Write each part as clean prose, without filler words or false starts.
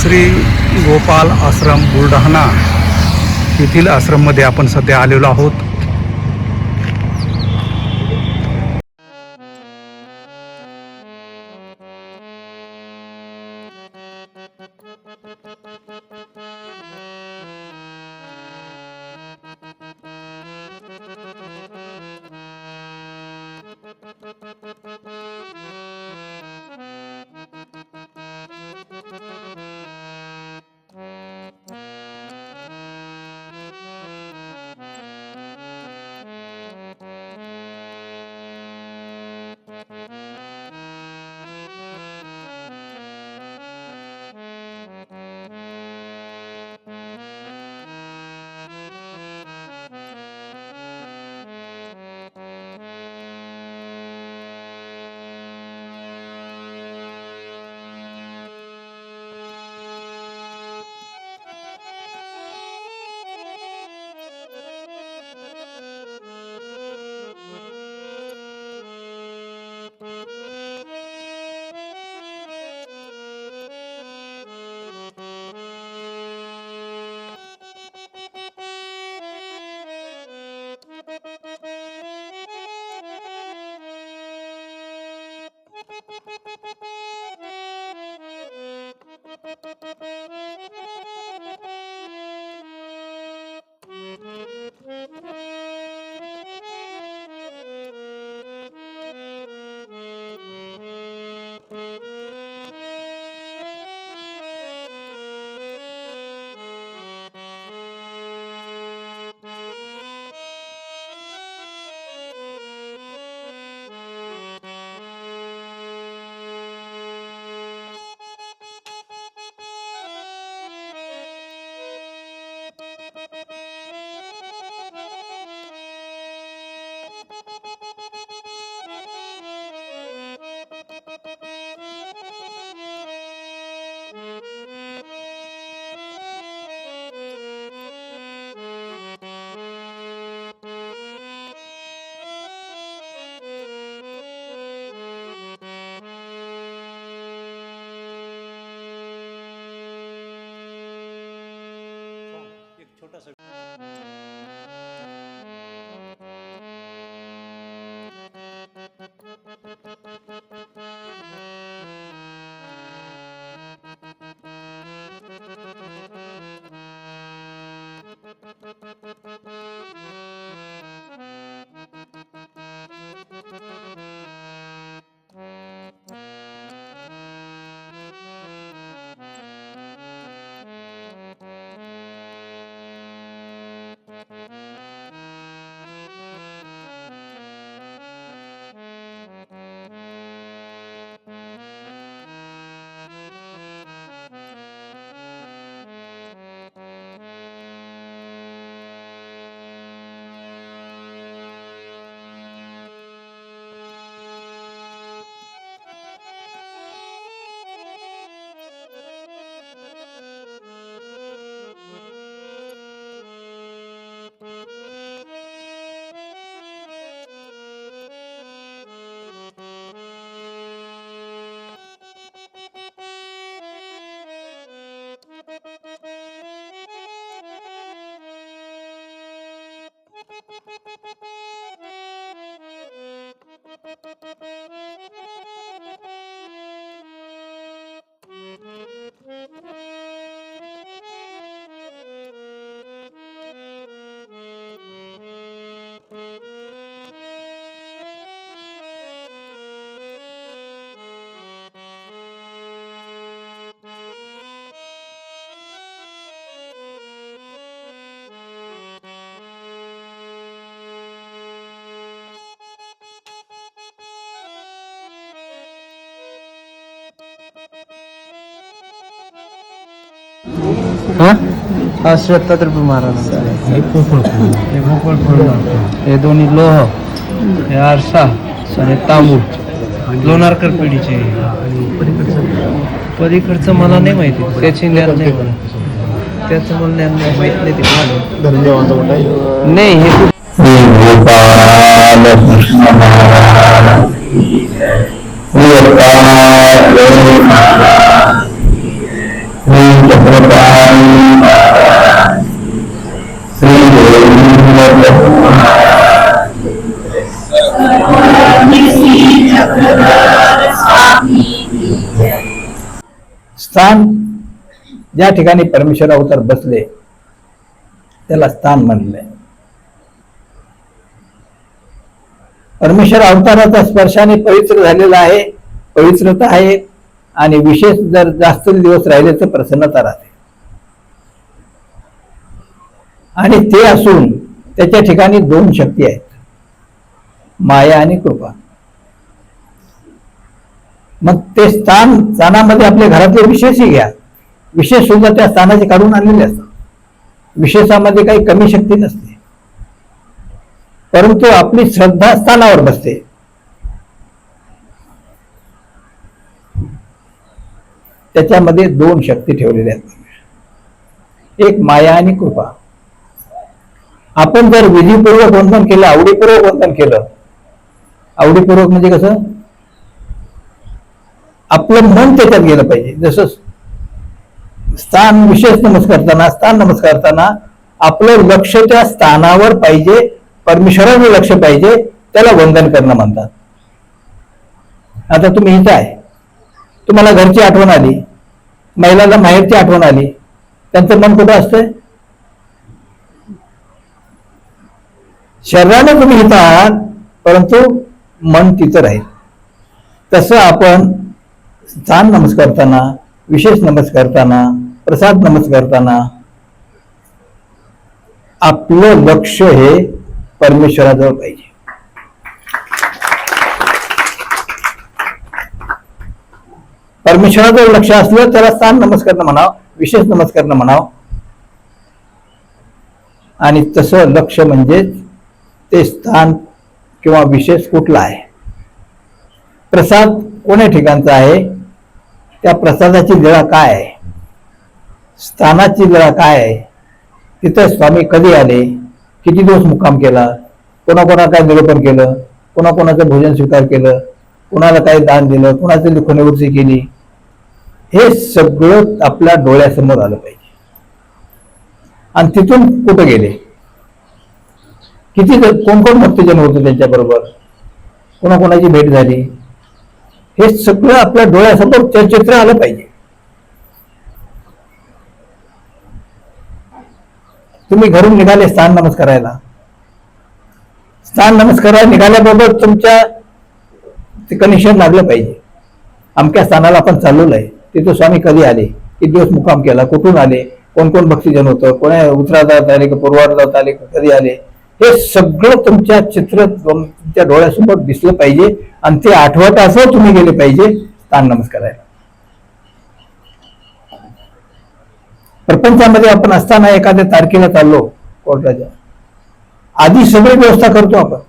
श्री गोपाल आश्रम बुलढाणा येथील आश्रममध्ये आपण सध्या आलेलो आहोत. हा दत्तात्रय महाराज हे पोपळ हे दोन्ही लोह हे आरसा आणि तांबूळ लोणारकर पिढीचे. पलीकडचं मला नाही माहिती, त्याची ज्ञान नाही मला, त्याचं मला ज्ञान नाही माहित नाही ते नाही. हे स्थान ज्या ठिकाणी परमेश्वर अवतार बसले त्याला स्थान म्हणलंय. परमेश्वर अवताराचा स्पर्शाने पवित्र झालेला आहे, पवित्रता आहे आणि विशेष जर जास्त दिवस राहिले तर प्रसन्नता राहते. आणि ते असून त्याच्या ठिकाणी दोन शक्ती आहेत, माया आणि कृपा. मग ते स्थानामध्ये आपल्या घरातले विशेषही घ्या, विशेष सुद्धा त्या स्थानाचे काढून आणलेले असतात. विशेषामध्ये काही कमी शक्ती नसते, परंतु आपली श्रद्धा स्थानावर बसते. त्याच्यामध्ये दोन शक्ती ठेवलेल्या आहेत, एक माया आणि कृपा. आपण जर विधीपूर्वक वंदन केलं, आवडीपूर्वक वंदन केलं, आवडीपूर्वक म्हणजे कसं, आपलं मन त्याच्यात गेलं पाहिजे. जसं स्थान विशेष स्थान नमस्कारताना आपलं लक्ष त्या स्थानावर पाहिजे, परमेश्वरावर लक्ष पाहिजे, त्याला वंदन करणं म्हणतात. आता तुम्ही इथं आहे, तुम्हाला घरची आठवण आली, महिलाला माहेरची आठवण आली, त्यांचं मन कुठं असतंय? शरीराने तुम्ही इथं आहात, परंतु मन तिथं राहील. तसं आपण स्थान नमस्कारताना, विशेष नमस्कारताना, प्रसाद नमस्कारताना आपलं लक्ष हे परमेश्वराजवळ पाहिजे. परमेश्वराजवळ लक्ष असलं त्याला स्थान नमस्कार म्हणावं, विशेष नमस्कार म्हणावं. आणि तसं लक्ष म्हणजे ते स्थान किंवा विशेष कुठला आहे, प्रसाद कोण्या ठिकाणचा आहे, त्या प्रसादाची लीळा काय आहे, स्थानाची लीळा काय आहे, तिथं स्वामी कधी आले, किती दिवस मुक्काम केला, कोणाकोणा काय निरूपण केलं, कोणाकोणाचं भोजन स्वीकार केलं, कोणाला काय दान दिलं, कोणाची लिखणवृत्ती केली, हे सगळं आपल्या डोळ्यासमोर आलं पाहिजे. आणि तिथून कुठं गेले, किती कोण कोण भक्तजन होते त्यांच्याबरोबर, कोणाकोणाची भेट झाली, हे सगळं आपल्या डोळ्यासमोर चित्र आलं पाहिजे. तुम्ही घरून निघाले स्थान नमस्कारायला, स्थान नमस्कारायला निघाल्याबरोबर तुमच्या कनेक्शन लागलं पाहिजे. अमक्या स्थानाला आपण चाललेलो आहे, तिथे स्वामी कधी आले, किती दिवस मुक्काम केला, कुठून आले, कोण कोण भक्तजन होतं, कोणा उत्तरार्धात आले का पूर्वार्धात आले का कधी आले, हे सगळं तुमच्या चित्र तुमच्या डोळ्यासमोर दिसलं पाहिजे. आणि ते आठवत असं तुम्ही गेले पाहिजे स्थान नमस्कारायला. प्रपंचामध्ये आपण असताना एखाद्या तारखेला चाललो कोर्टाच्या, आधी सगळी व्यवस्था करतो, आपण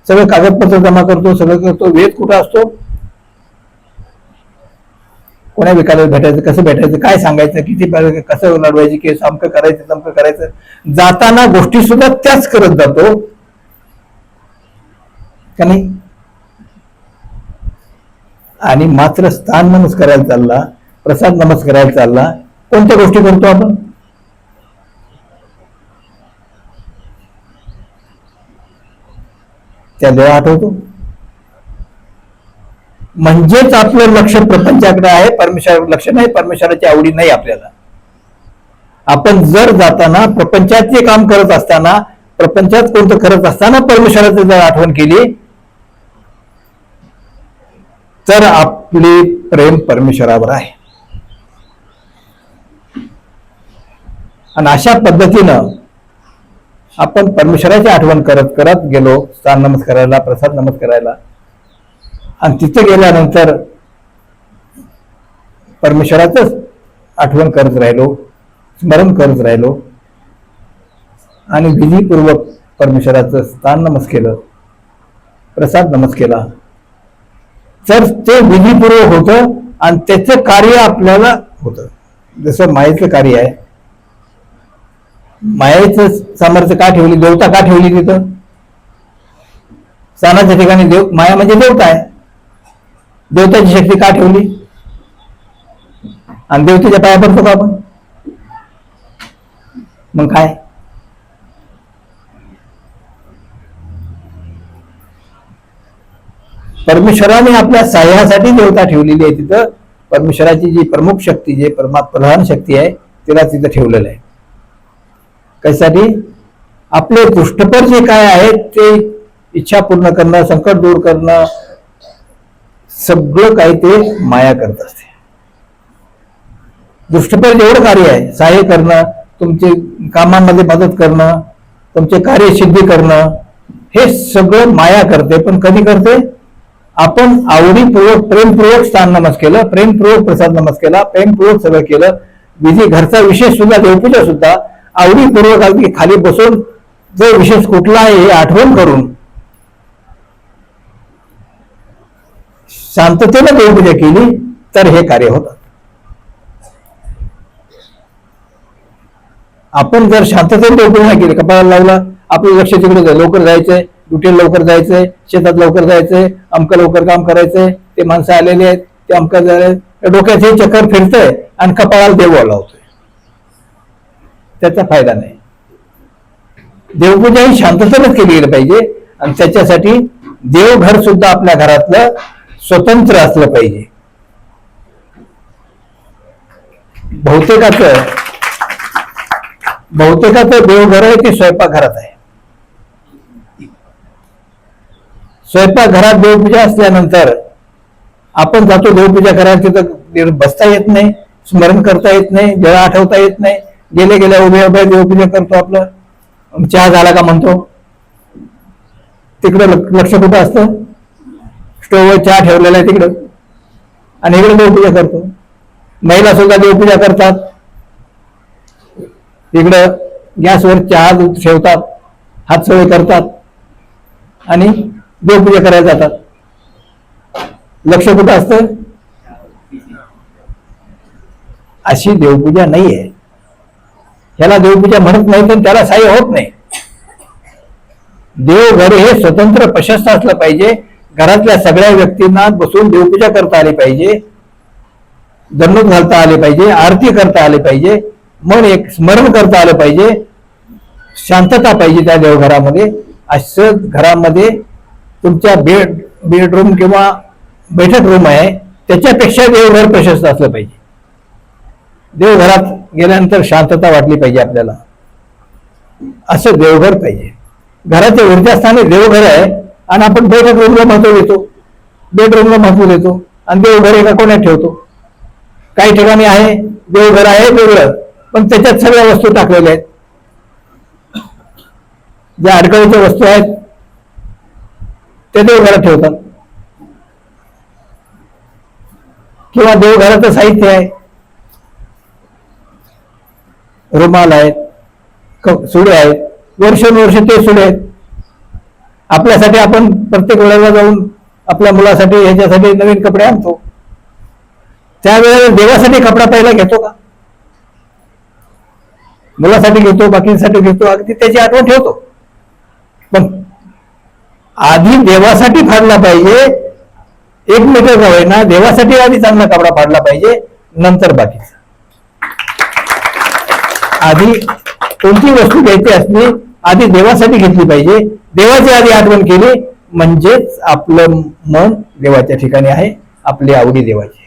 सगळे कागदपत्र जमा करतो, सगळं करतो. वेद कुठं असतो, कोणा विकायला भेटायचं, कसं भेटायचं, काय सांगायचं, किती कसं लढवायची केस, अमकं करायचं तमकं करायचं. जाताना गोष्टी सुद्धा त्याच करत जातो का नाही. आणि मात्र स्थान नमस्कारायला चालला, प्रसाद नमस्कारायला चालला, कोणत्या गोष्टी करतो आपण, त्या देवा आठवतो. म्हणजेच आपलं लक्ष प्रपंचाकडे आहे, परमेश्वराकडे लक्ष नाही, परमेश्वराची आवडी नाही आपल्याला. आपण जर जाताना प्रपंचाचे काम करत असताना, प्रपंचात कोणतं करत असताना परमेश्वराची जर आठवण केली तर आपले प्रेम परमेश्वरावर आहे. आणि अशा पद्धतीनं आपण परमेश्वराची आठवण करत करत गेलो स्थान नमस्कारायला, प्रसाद नमस्कारायला. आणि तिथे गेल्यानंतर परमेश्वराचंच आठवण करत राहिलो, स्मरण करत राहिलो आणि विधीपूर्वक परमेश्वराचं स्थान नमस्कार केलं, प्रसाद नमस्कार केला, तर ते विधीपूर्वक होतं आणि त्याचं कार्य आपल्याला होतं. जसं मायेचं कार्य आहे, मायेचं सामर्थ्य का ठेवली, देवता का ठेवली तिथं, स्थानाच्या ठिकाणी देव, माया म्हणजे देवता आहे, देवताची शक्ती का ठेवली, आणि देवतेच्या पाया पडतो का आपण, मग काय. परमेश्वराने आपल्या सहाय्यासाठी देवता ठेवलेली आहे तिथं. परमेश्वराची जी प्रमुख शक्ती, जे प्रधान शक्ती आहे, तिला तिथं ठेवलेलं आहे. कशासाठी? आपले दृष्टपर जे काय आहे ते इच्छा पूर्ण करणं, संकट दूर करणं, सगळं काही ते माया करत असते. दृष्टपर जेवढं कार्य आहे, सहाय्य करणं, तुमचे कामामध्ये मदत करणं, तुमचे कार्य सिद्धी करणं, हे सगळं माया करते. पण कधी करते? आपण आवडीपूर्वक, प्रेमपूर्वक स्थान नमस केलं, प्रेमपूर्वक प्रसाद नमस केला, प्रेमपूर्वक सगळं केलं, विधी घरचा विशेष सुद्धा, देवपूजा सुद्धा आवडीपूर्वक अगदी खाली बसून जो विशेष कुठला आहे हे आठवण करून शांततेने देवपूजा केली तर हे कार्य होतं. आपण जर शांततेने देवपूजा नाही केली, कपाळाला लावला, आपलं लक्ष तिकडे जाईल, लवकर जायचंय, ड्युटीला लवकर जायचंय, शेतात लवकर जायचंय, अमकं लवकर काम करायचंय, ते माणसं आलेले आहेत, ते अमकं झाले, डोक्यात हे चक्कर फिरतंय आणि कपाळाला देव लावतोय. त्याचा फायदा नाही. देवपूजा ही शांततेनेच केली गेली पाहिजे. आणि त्याच्यासाठी देवघर सुद्धा आपल्या घरातलं स्वतंत्र असलं पाहिजे. बहुतेकाचं देवघर आहे ते स्वयंपाकघरात आहे. स्वयंपाकघरात देवपूजा असल्यानंतर आपण जातो देवपूजा करायला, तिथं बसता येत नाही, स्मरण करता येत नाही, जळ आठवता येत नाही, गेल्या उभ्या देवपूजा करतो. आपलं चहा झाला का म्हणतो, तिकडं लक्ष कुठं असतं? स्टोव्हवर चहा ठेवलेला आहे तिकडं, आणि इकडे देवपूजा करतो. महिला सुद्धा देवपूजा करतात, इकडं गॅसवर चहा ठेवतात, हात सवय करतात आणि देवपूजा करायला जातात. लक्ष कुठं असतं? अशी देवपूजा नाहीये. ह्याला देवपूजा म्हणत नाही, पण त्याला सहाय्य होत नाही. देवघर हे स्वतंत्र प्रशस्त असलं पाहिजे. घरातल्या सगळ्या व्यक्तींना बसून देवपूजा करता आली पाहिजे, दंडोत घालता आले पाहिजे, आरती करता आली पाहिजे, मन एक स्मरण करता आलं पाहिजे, शांतता पाहिजे त्या देवघरामध्ये. असं घरामध्ये तुमच्या बेडरूम किंवा बैठक रूम आहे, त्याच्यापेक्षा देवघर प्रशस्त असलं पाहिजे. देवघरात गेल्यानंतर शांतता वाटली पाहिजे आपल्याला, असं देवघर पाहिजे. घराचे ऊर्जास्थानी देवघर आहे आणि आपण बैठक रूमला महत्व देतो, बेडरूमला महत्व देतो, आणि देवघर एका कोण्यात ठेवतो. काही ठिकाणी आहे देवघर आहे वेगळं, पण त्याच्यात सगळ्या वस्तू टाकलेल्या आहेत. ज्या अडकळीच्या वस्तू आहेत ते देवघरात ठेवतात, किंवा देवघराचं साहित्य आहे, रुमाल आहेत, सुडे आहेत, वर्षानुवर्ष ते सुडे आहेत. आपल्यासाठी आपण प्रत्येक वेळेला जाऊन आपल्या मुलासाठी ह्याच्यासाठी नवीन कपडे आणतो, त्यावेळेला देवासाठी कपडा पहिला घेतो का? मुलासाठी घेतो, बाकींसाठी घेतो, अगदी त्याची आठवण ठेवतो, पण आधी देवासाठी फाडला पाहिजे. 1 मीटर का होईना देवासाठी आधी चांगला कपडा फाडला पाहिजे, नंतर बाकीचा. आधी कोणती वस्तू घ्यायची असली आधी देवासाठी घेतली पाहिजे, देवाची आधी आठवण केली, म्हणजेच आपलं मन देवाच्या ठिकाणी आहे, आपली आवडी देवाची.